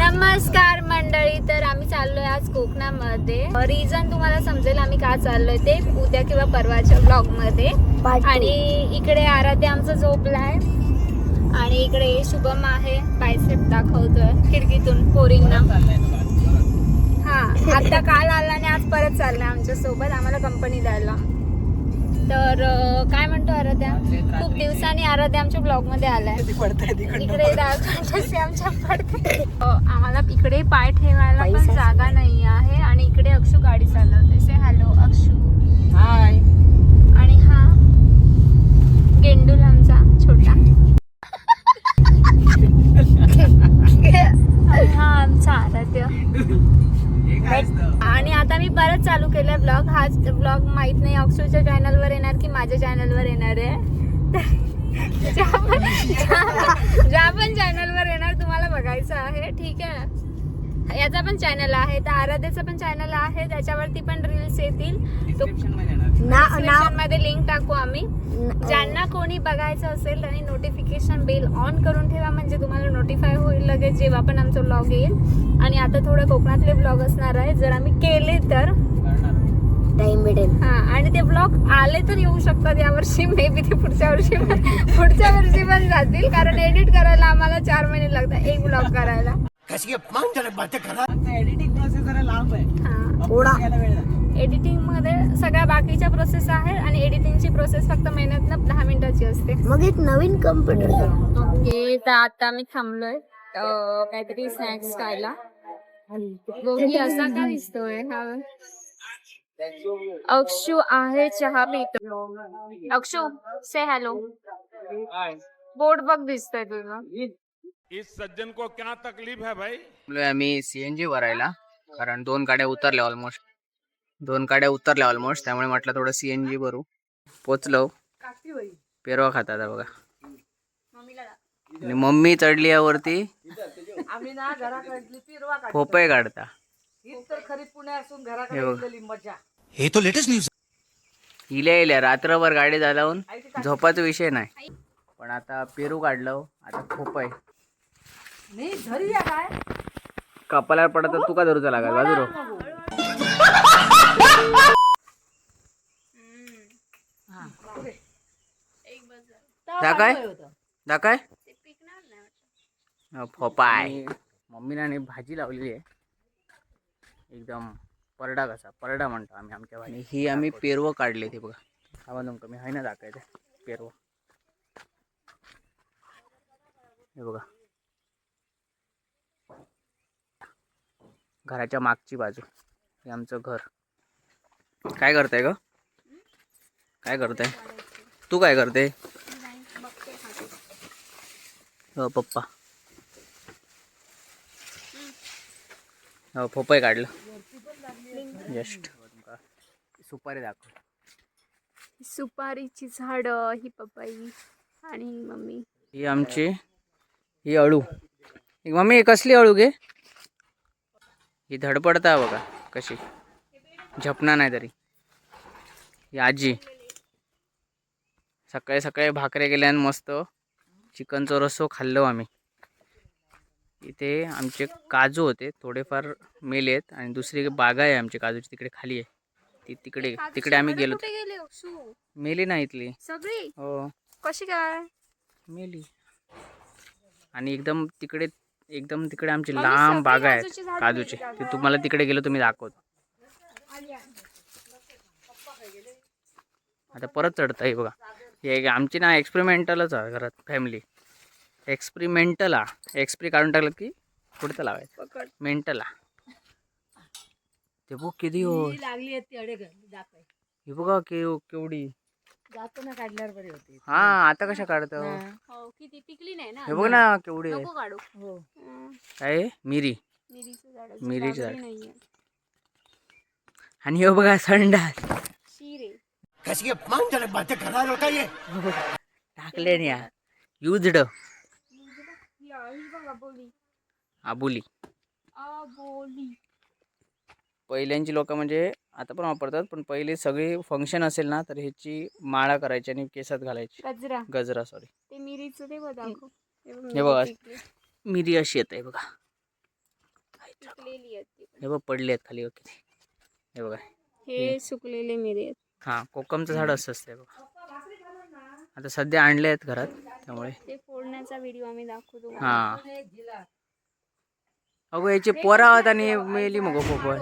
नमस्कार मंडळी, तर आम्ही चाललोय आज कोकणामध्ये. रिझन तुम्हाला समजेल आम्ही का चाललोय ते उद्या किंवा परवाच्या ब्लॉग मध्ये. आणि इकडे आराध्या आमचा झोपलाय आणि इकडे शुभम आहे, बायसेप दाखवतोय खिडकीतून पोरींना. हा, आता काल आला आणि आज परत चाललाय आमच्या सोबत आम्हाला कंपनी द्यायला. तर काय म्हणतो आराध्या, खूप दिवसांनी आराध्या आमच्या ब्लॉग मध्ये आलाय. इकडे आमच्या पडते. आम्हाला इकडे पाय ठेवायला पण जागा नाही आहे आणि इकडे अक्षू गाडी चालवते. से हॅलो अक्षू. हाय. आणि हा गेंडूल आमचा छोटा. हा आमचा आराध्य. आणि आता मी परत चालू केलाय ब्लॉग. हाच ब्लॉग माहित नाही अक्षूच्या चॅनलवर येणार की माझ्या चॅनलवर येणार आहे. ज्या पण चॅनलवर येणार तुम्हाला बघायचं आहे, ठीक आहे. याचा पण चॅनल आहे, तर आराध्याचा पण चॅनल आहे, त्याच्यावरती पण रील्स येतील. डिस्क्रिप्शन मध्ये लिंक टाकू आम्ही. ज्यांना कोणी बघायचं असेल त्यांनी नोटिफिकेशन बेल ऑन करून ठेवा, म्हणजे तुम्हाला नोटिफाय होईल लगेच जेव्हा पण आमचा ब्लॉग येईल. आणि आता थोडं कोकणातले ब्लॉग असणार आहे, जर आम्ही केले तर टाइम भेटेल. हा, आणि ते ब्लॉग आले तर येऊ शकतात यावर्षी, मे बी ते पुढच्या वर्षी पण जातील, कारण एडिट करायला आम्हाला 4 महिने लागतात एक ब्लॉग करायला. एडिटिंग प्रोसेस जरा लांब आहे, थोडा एडिटिंग मध्ये सगळ्या बाकीच्या प्रोसेस आहे आणि एडिटिंगची प्रोसेस फक्त मेहनत 10 मिनिटाची असते. मग एक नवीन कम्प्युटर. ओके, तर आता मी थांबलोय काहीतरी स्नॅक्स खायला. गोगी असा का दिसतोय हा? अक्षू आहे, चहा पितो. अक्षू से हॅलो. बोर्ड बघ दिसतोय तुझं. इस सज्जन को क्या तकलीफ है भाई? आम्ही सीएनजी भरायला, कारण 2 गाड्या उतरल्या ऑलमोस्ट, त्यामुळे म्हटलं थोडं सीएनजी भरू. पोचलो. पेरवा खातात बघा. आणि मम्मी चढली यावरती, पोपय काढता. हे तो लेटेस्ट न्यूज. इल्या रात्रभर गाडी चालवून झोपाचा विषय नाही, पण आता पेरू काढलं, आता खोपय कपाला पडत तू का धरूचा लागा बाजूरो. दाखय फोपाय. मम्मीने भाजी लावलेली आहे, एकदम परडा. कसा परडा म्हणतो आम्ही आमच्या भाजी. ही आम्ही पेरवं काढले ते बघा. हवा तुमका मी आहे ना दाखायचं पेरवं. हे बघा, घराच्या मागची बाजू. हे आमचं घर. काय करताय ग? काय करताय तू? काय करते? हो पप्पा. हो पोपय काढलं जस्ट. सुपारी दाखव. सुपारीची झाड, ही पपई आणि मम्मी. ही आमची ही अळू. मम्मी कसली अळू गे? ही धडपडता बघा कशी, झपना नाही तरी. ही आजी सकाळी सकाळी भाकरे गेल्यान मस्त चिकनचं रस्सो खाल्लो आम्ही. इथे आमचे काजू होते, थोडेफार मेलेत, आणि दुसरी बागा आहे आमची काजूची तिकडे खाली आहे. ती तिकडे आम्ही गेलो. मेली नाही इथली सगळी. हो. कशी काय मेली. आणि एकदम तिकडे आमची लांब बागा आहेत काजूची. ते तुम्हाला तिकडे गेलो तुम्ही दाखवतो. आता परत चढत आहे बघा. हे आमची ना एक्सपेरिमेंटलच आहे घरात. फॅमिली एक्सपेरिमेंटला एक्सप्री काढून टाकलं की पुढचं लावायचं मेंटला. ते बघ किती हो हे बघा केवढी. हा, आता कशा काढतो? किती पिकली नाही ना. हे बघ ना केवढी आहे. काढू. काय मिरीची झाड. नाहीये. आणि हे बघा संडास. शिरे टाकले ना युज्ड आबोली. पहिल्यांची लोक म्हणजे आता पण वापरतात, पण पहिले सगळे फंक्शन असेल ना तर ह्याची माळा करायची आणि केसात घालायची. गजरा सॉरी. ते मिरीचं ते दाखव. हे बघा मिरी अशी येत आहे बघा. खायचं. सुकलेली आहेत ती पण. हे बघ पडले आहेत खाली बघ किती. हे बघा हे सुकलेले मिरी आहेत. हा कोकमचं झाड असं असतं हे बघा. आता सध्या आणले आहेत घरात त्यामुळे. ते फोडण्याचा व्हिडिओ आम्ही दाखवतो. हा अगो याची पोरा आहोत आणि मेली मग पोपळ.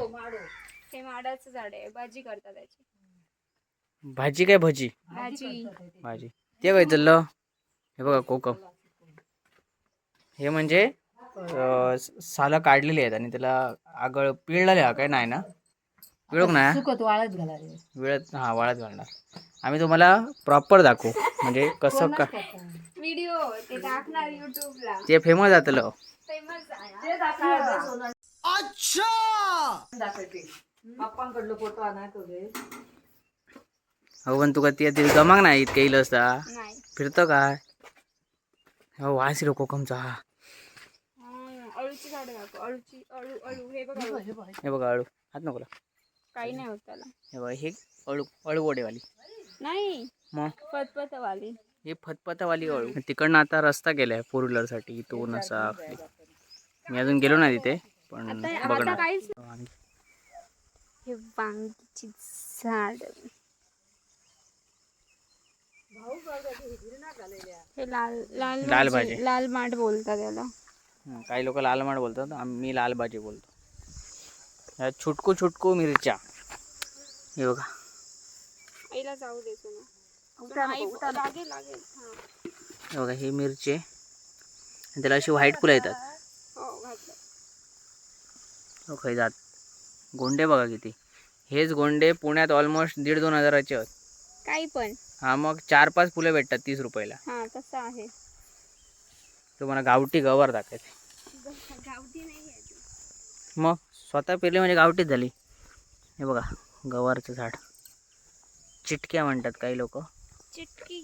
हे माडाचं झाड आहे, भाजी करतात त्याची. भाजी काय भजी भाजी भाजी ते काय चाललं. हे बघा कोकम हे म्हणजे सालं काढलेली आहेत आणि त्याला आगळ पिळलेले हा काय नाही ना पिळूक नाही वेळत हा वाळत घालणार. आम्ही तुम्हाला प्रॉपर दाखवू म्हणजे कसं का व्हिडिओ ते टाकणार युट्यूबला. ते फेमस जातलं. फेमस हो पण तुका ती गमाग नाही इतकं येईल असता नाही. फिरतं काय हो वास रो कोकमचा. अळूची झाड दाखव. अळूची अळू अळू हे बघ अळू. हे बघा अळू हात नको लावू. काही नाही होत त्याला. हे बघा हे अळू अळूवडेवाली नाही मग फतफतवाली. हे फतफतावाली अळू. तिकडनं आता रस्ता केलाय फोर व्हीलर साठी इथून असा खाली. मी अजून गेलो नाही तिथे पण आता बघणार. काहीच. हे वांगीची झाड. हे लाल लाल लाल भाजी भाजी. लाल माठ बोलतात त्याला. काही लोक लाल माठ बोलतात मी लाल भाजी बोलतो. ह्या छुटकू छुटकू मिरच्या हे बघा. आईला जाऊ देतो ना. लागेल लागेल. हे बघा ही मिरची आहे. आणि त्याला अशी व्हाईट फुलं येतात. हो घातलं. हो खाई जात गोंडे बघा किती. हेच गोंडे पुण्यात ऑलमोस्ट 1,500-2 हजाराचे आहेत. काही पण. हा मग 4-5 फुलं भेटतात 30 रुपयाला. हा तसं आहे. तुम्हाला गावठी गवार दाखवायचे. गावठी नाही आहे. मग स्वतः पेरली म्हणजे गावठीच झाली. हे बघा गवारचं झाड. चिटक्या म्हणतात काही लोक. चिटकी.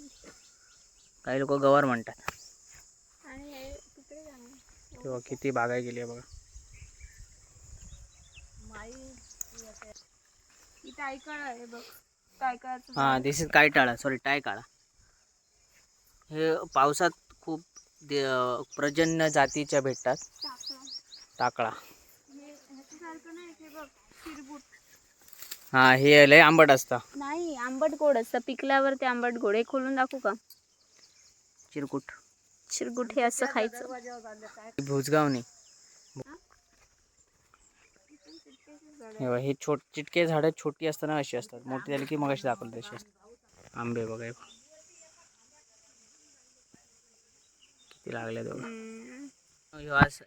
काही लोक गवार म्हणतात. आणि हे तिकडे जाणार. तेव्हा किती बागाय गेली आहे बघा. इथं टायकाळ आहे बघ. टायकाळाचं हा दिस इज काय टाळा सॉरी टाय काळा. हे पावसात खूप प्रजन्य जातीच्या भेटतात. टाकळा. ह्याच्यासारखं नाही हे बघ चिरबूट. हा हे लय आंबट असतं. नाही आंबट गोड असतं. पिकल्यावर ते आंबट गोड. हे खोलून दाखवू का. चिरकुट चिरगुट हे असं खायचं. भुजगावनी. हे चिटके झाडं छोटी असताना अशी असतात. मोठी झाली की मग अशी दाखवली तशी असतात. आंबे बघा किती लागले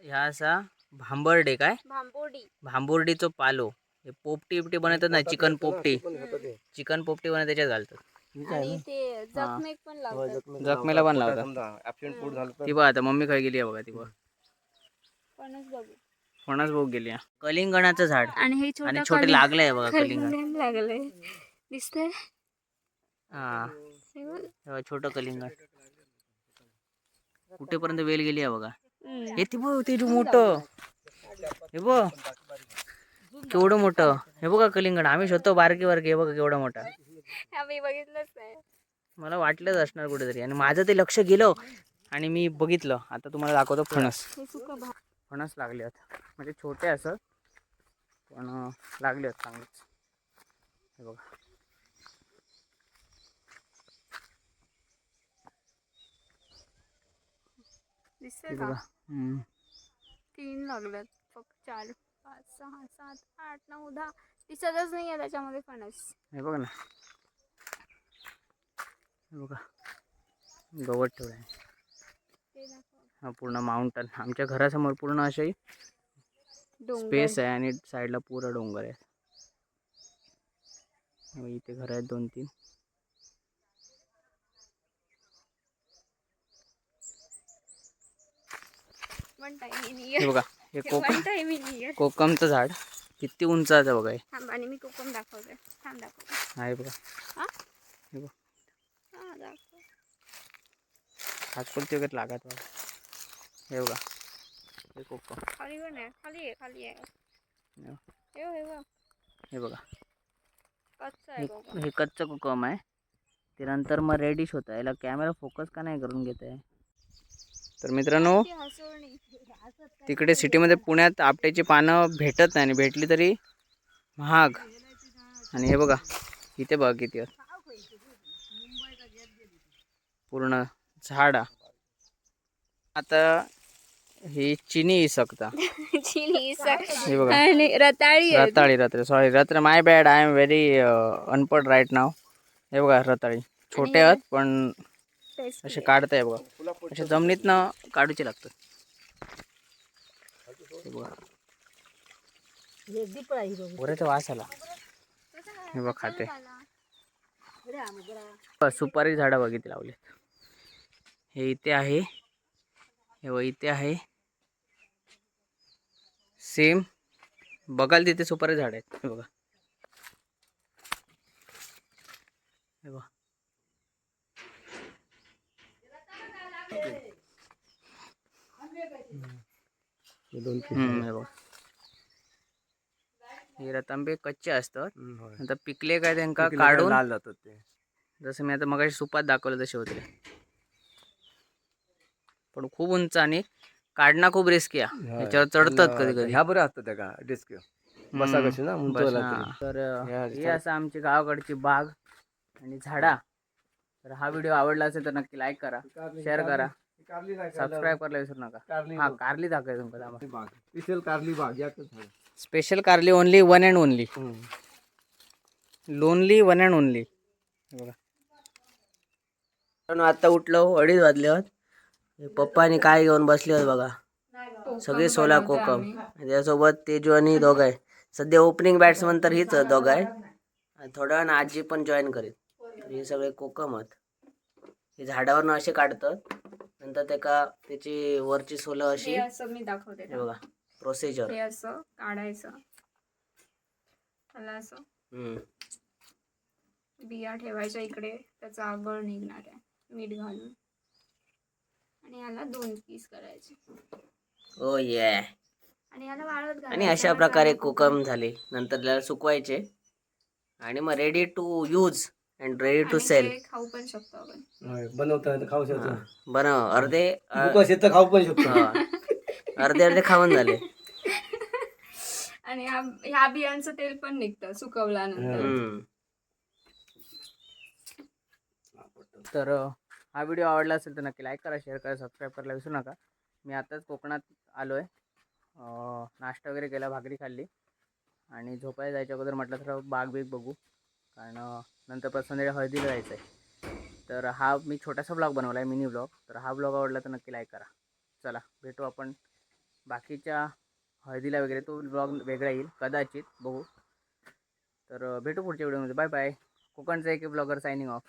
ह्या असा भांबर्डे काय भांबोडी. भांबुर्डीचो पालो. हे पोपटी बिपटी बनवतात ना चिकन पोपटी बनवतात त्याच्यात घालतात. आणि ते जखमेक पण लावतात. जखमेला पण लावतात. ती बघा आता मम्मी खाई गेली आहे बघा ती बघ. पणच बघू. फणस बघ गेली. कलिंगणाचं झाड आणि हे आणि छोटे लागले बघा कलिंगण. कलिंगण लागलंय दिसतंय. हा हे बघ. छोटं कलिंगण कुठेपर्यंत वेल गेली आहे बघा. हम्म. हे ती बघ ते मोठं. हे बघ केवढं मोठं. हे बघा कलिंगण आम्ही शोधतो बारके बारके. हे बघा केवढं मोठं. आम्ही बघितलंच नाही. मला वाटलंच असणार कुठेतरी आणि माझं ते लक्ष गेलं आणि मी बघितलं. आता तुम्हाला दाखवतो फणस. हे सुकं भात. फणस लागले आहेत म्हणजे छोटे असं पण लागले आहेत चांगलेच. हे बघा दिसतंय हे का. बघा 3 लागल्यात फक्त. 4 5 6 7 8 9 10 दिसतच नाही आहे त्याच्यामध्ये फणस. हे बघा ना. हे बघा गवत ठेवलं आहे. ते दाखव. हा पूर्ण माउंटन आमच्या घरासमोर पूर्ण अशी डोंगर. स्पेस आहे आणि साईडला पुरा डोंगर आहे. इथे घर आहेत 2-3. वन टाइम इन हे इयर. बघा हे वन टाइम इन इयर. कोकमचं झाड किती उंचाचं बघा. हे थांब आणि मी कोकम दाखवते. थांब दाखव. आहे बघा. हा हे बघ हा दाखव. हातपलती वगैरे लागत बघा. हे बघा हे कोकम. खाली पण आहे. खाली आहे. खाली आहे. हे बघ. हे बघा कच्चा आहे कोकम. हे कच्चं कोकम आहे. ते नंतर मग रेडिश होतं. याला कॅमेरा फोकस का नाही करून घेत आहे. तर मित्रांनो, तिकडे सिटीमध्ये पुण्यात आपट्याची पानं भेटत नाही आणि भेटली तरी महाग. आणि हे बघा इथे बघा किती आहेत. पूर्ण झाडा. आता ही चिनी इसकता हे बघा. आणि रताळी सॉरी रताळी, my bad, I am very अनपढ राईट नाव. हे बघा रताळी छोटे आहेत पण असे काढताय बघा, असे जमिनीतनं काढूचे लागतात. हे बघा वऱ्याचा वास आला. हे बघा खाते. सुपारी झाडं बघितली लावले. हे इथे आहे, हे बघा इथे आहे. सेम बघाल तिथे सुपारी झाड आहेत. हे बघा, हे बघा. हे बघा, हे रतांबे कच्चे असतात, नंतर पिकले काय त्यांका काढून लाल जातात ते. जसं मी आता मगाशी सुपात दाखवलं तसे होते. पण खूप उंच आणि काढणं खूप रिस्की आहे. ह्याच्यावर चढतात कधी कधी. ह्या बरं असतात त्या का डिस्क बसा कशी ना उंचवला तरी. तर ही असं आमची गावाकडची बाग आणि झाडा. तर हा व्हिडिओ आवडला असेल तर नक्की लाईक करा, शेअर करा, सबस्क्राईब करायला विसरू नका. हा कारली दाखवायचं तुमका. स्पेशल कारली बाग यातच आहे. स्पेशल कारली only, one and only. Lonely one and only. बघा आता उठलो, 2:30 वाजले होत. पप्पानी काय घेऊन बसले होत बघा, सगळे सोला कोकम. त्याच्यासोबत तेजू आणि दोघं आहे. सध्या ओपनिंग बॅट्समन तर हीच दोघं आहे. थोड्या वेळानं आजी पण जॉईन करेल. हे सगळे कोकम आहेत. हे झाडावरनं असे काढतात, नंतर त्याची वरची सोलं अशी मी दाखवते. हे बघा प्रोसिजर. हे असं काढायचं, त्याला असं बिया ठेवायच्या इकडे, त्याचा आगळ निघणार आहे मीठ घालून, आणि याला 2 पीस करायचे. ओ ये. आणि याला वाळत घालायचं. आणि अशा प्रकारे कोकम झाले. नंतर त्याला सुकवायचे आणि मग ready to use and ready to sell. खाऊ पण शकतो आपण. बनवता खाऊ शकतो. बनव अर्धे खाऊ पण शकतो. अर्धे खाऊन झाले. आणि ह्या बियांचं तेल पण निघतं सुकवल्यानंतर. तर हा व्हिडिओ आवडला असेल तर नक्की लाईक करा, शेअर करा, सबस्क्राईब करायला विसरू नका. मी आताच कोकणात आलो आहे. नाश्ता वगैरे केला, भाकरी खाल्ली आणि झोपायला जायच्या अगोदर म्हटलं तर बाग बीग बघू, कारण नंतर परत संध्याकाळी हळदीला जायचं आहे. तर हा मी छोटासा ब्लॉग बनवला आहे, मिनी ब्लॉग. तर हा ब्लॉग आवडला तर नक्की लाईक करा. चला भेटू आपण बाकीच्या हळदीला वगैरे. तो ब्लॉग वेगळा येईल कदाचित, बघू. तर भेटू पुढच्या व्हिडिओमध्ये. Bye bye. कोकणचा एक ब्लॉगर सायनिंग ऑफ.